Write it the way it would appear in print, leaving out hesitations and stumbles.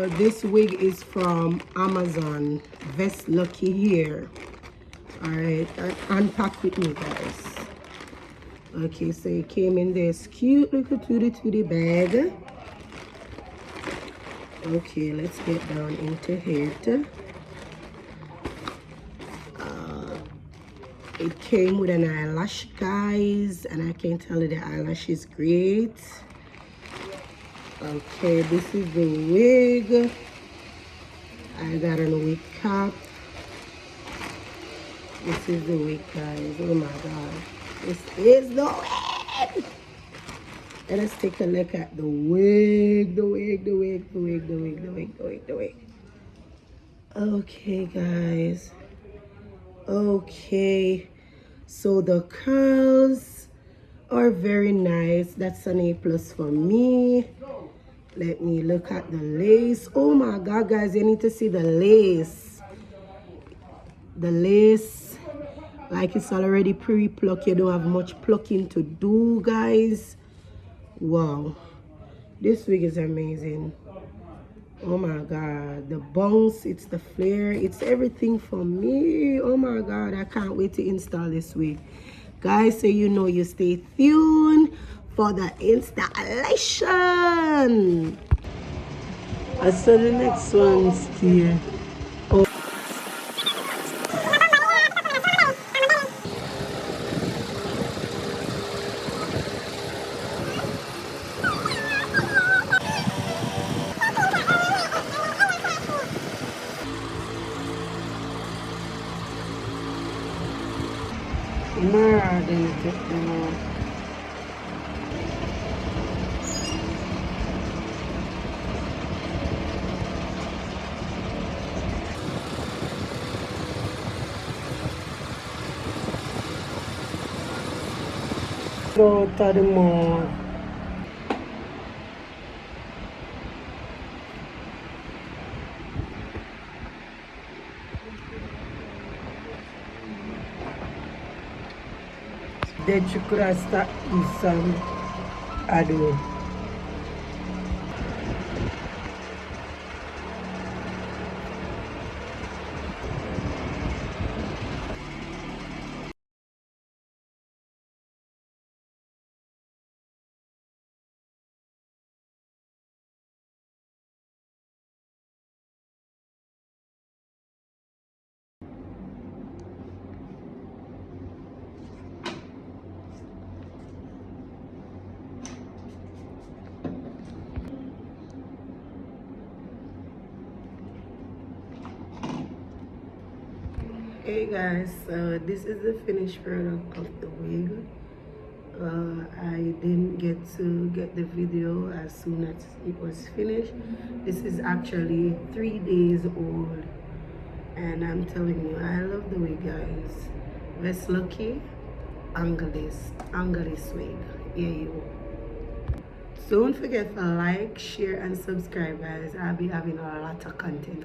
So this wig is from Amazon. Vest Lucky here. Alright, unpack with me, guys. Okay, so it came in this cute little tootie bag. Okay, let's get down into it. It came with an eyelash, guys, and I can tell you the eyelash is great. Okay, this is the wig. I got a wig cap. This is the wig, guys. Oh my god, this is the wig. And let's take a look at the wig, the wig. Okay, guys. Okay, so the curls are very nice. That's an A+ for me. Let me look at the lace. Oh my god, guys, you need to see the lace. The lace, like it's already pre-plucked. You don't have much plucking to do, guys. Wow, this wig is amazing. Oh my god, the bounce, it's the flare, it's everything for me. Oh my god, I can't wait to install this wig, guys. So you know, you stay tuned for the installation. I saw the next one's here. Oh. Mara didn't take them off. Go to the mall. Then you could have started some ado. Hey guys, so this is the finished product of the wig. I didn't get to get the video as soon as it was finished. This is actually 3 days old, and I'm telling you, I love the wig, guys. Vest Lucky Angeles wig. Yeah, you. So don't forget to like, share, and subscribe, guys. I'll be having a lot of content.